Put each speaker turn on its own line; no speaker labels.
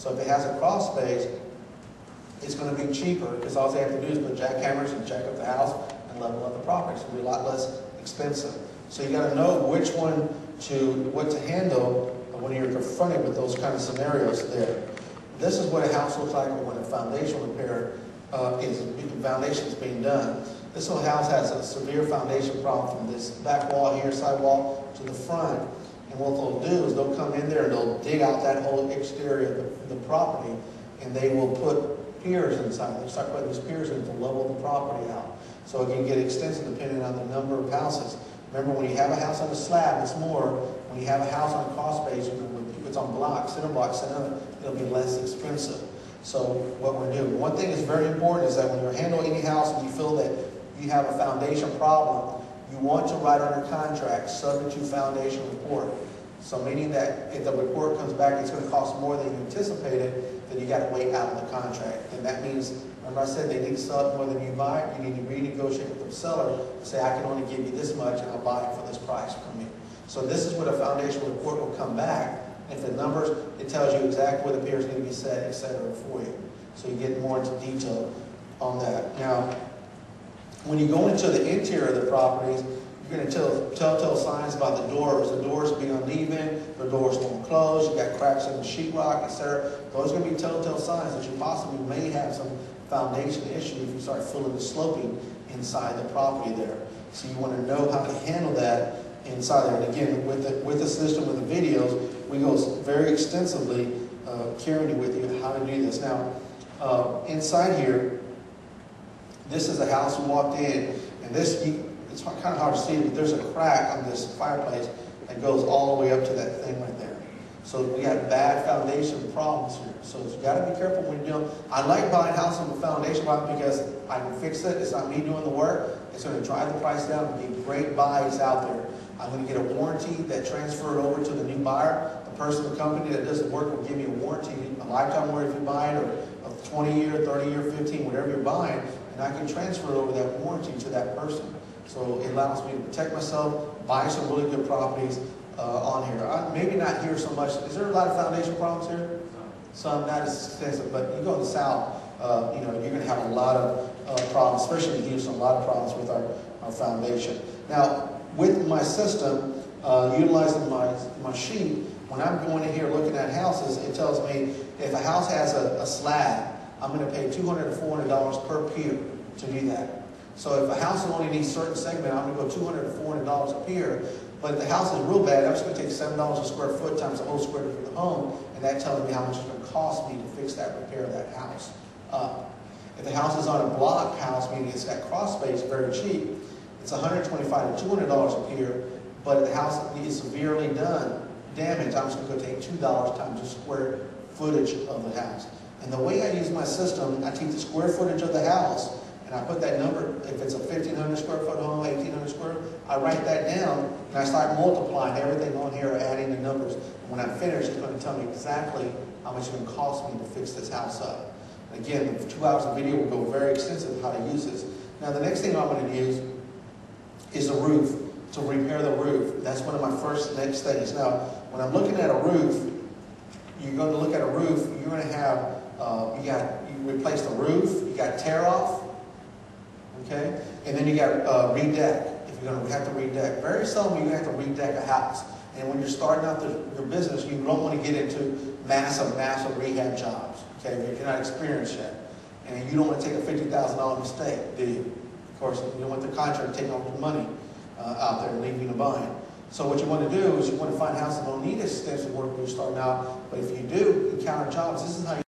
So if it has a crawl space, it's going to be cheaper because all they have to do is put jackhammers and jack up the house and level up the property. It's going to be a lot less expensive. So you got to know which one what to handle when you're confronted with those kind of scenarios there. This is what a house looks like when a foundation repair foundation is being done. This whole house has a severe foundation problem from this back wall here, side wall, to the front. And what they'll do is they'll come in there and they'll dig out that whole exterior of the property, and they will put piers inside. They'll start putting these piers in to level the property out. So it can get extensive depending on the number of houses. Remember, when you have a house on a slab, it's more. When you have a house on a crawl space, when it's on blocks, cinder blocks, it'll be less expensive. So what we're doing. One thing that's very important is that when you're handling any house and you feel that you have a foundation problem, you want to write under contract subject to foundation report. So meaning that if the report comes back it's going to cost more than you anticipated, then you got to wait out of the contract. And that means, remember I said they need to sell it more than you buy it, you need to renegotiate with the seller and say I can only give you this much and I'll buy it for this price from you. So this is what a foundation report will come back. If the numbers, it tells you exactly where the piers need to be set, etc. for you. So you get more into detail on that. Now, when you go into the interior of the properties, you're going to telltale signs about the doors. The doors being uneven, the doors won't close, you got cracks in the sheetrock, etc. Those are going to be telltale signs that you possibly may have some foundation issue if you start feeling the sloping inside the property there. So you want to know how to handle that inside there. And again, with the system, with the videos, we go very extensively carrying with you how to do this. Now, inside here, this is a house we walked in, and this, it's kind of hard to see, but there's a crack on this fireplace that goes all the way up to that thing right there. So we have bad foundation problems here. So you got to be careful when you're doing. I like buying houses with foundation problem because I can fix it. It's not me doing the work. It's going to drive the price down and be great buys out there. I'm going to get a warranty that transferred over to the new buyer. The person, the company that does the work will give me a warranty, a lifetime warranty if you buy it, or a 20-year, 30-year, 15, whatever you're buying, and I can transfer over that warranty to that person. So it allows me to protect myself, buy some really good properties on here. Maybe not here so much. Is there a lot of foundation problems here? Some, not as extensive, but you go to the south, you're going to have a lot of problems, especially in Houston, a lot of problems with our foundation. Now, with my system, utilizing my sheet, when I'm going in here looking at houses, it tells me if a house has a slab, I'm going to pay $200 to $400 per pier to do that. So if a house only needs a certain segment, I'm going to go $200 to $400 a pier. But if the house is real bad, I'm just going to take $7 a square foot times the whole square foot of the home, and that tells me how much it's going to cost me to fix that, repair that house up. If the house is on a block house, meaning it's got cross space, very cheap, it's $125 to $200 a pier, but if the house is severely damaged, I'm just going to go take $2 times the square footage of the house. And the way I use my system, I take the square footage of the house, and I put that number, if it's a 1,500 square foot home, 1,800 square, I write that down, and I start multiplying everything on here, adding the numbers. And when I'm finished, it's going to tell me exactly how much it's going to cost me to fix this house up. And again, the 2 hours of video will go very extensive how to use this. Now, the next thing I'm going to use is the roof, to repair the roof. That's one of my next things. Now, when I'm looking at a roof, you're going to look at a roof, you're going to have, you replace the roof, you got tear off, okay? And then you got redeck, if you're going to have to redeck. Very seldom you're going to have to redeck a house. And when you're starting out your business, you don't want to get into massive rehab jobs, okay? If you're not experienced yet. And you don't want to take a $50,000 mistake, do you? Of course, you don't want the contractor taking all your money out there and leaving you behind. So what you want to do is you want to find houses that don't need extensive work when you're starting out, but if you do encounter jobs, this is how you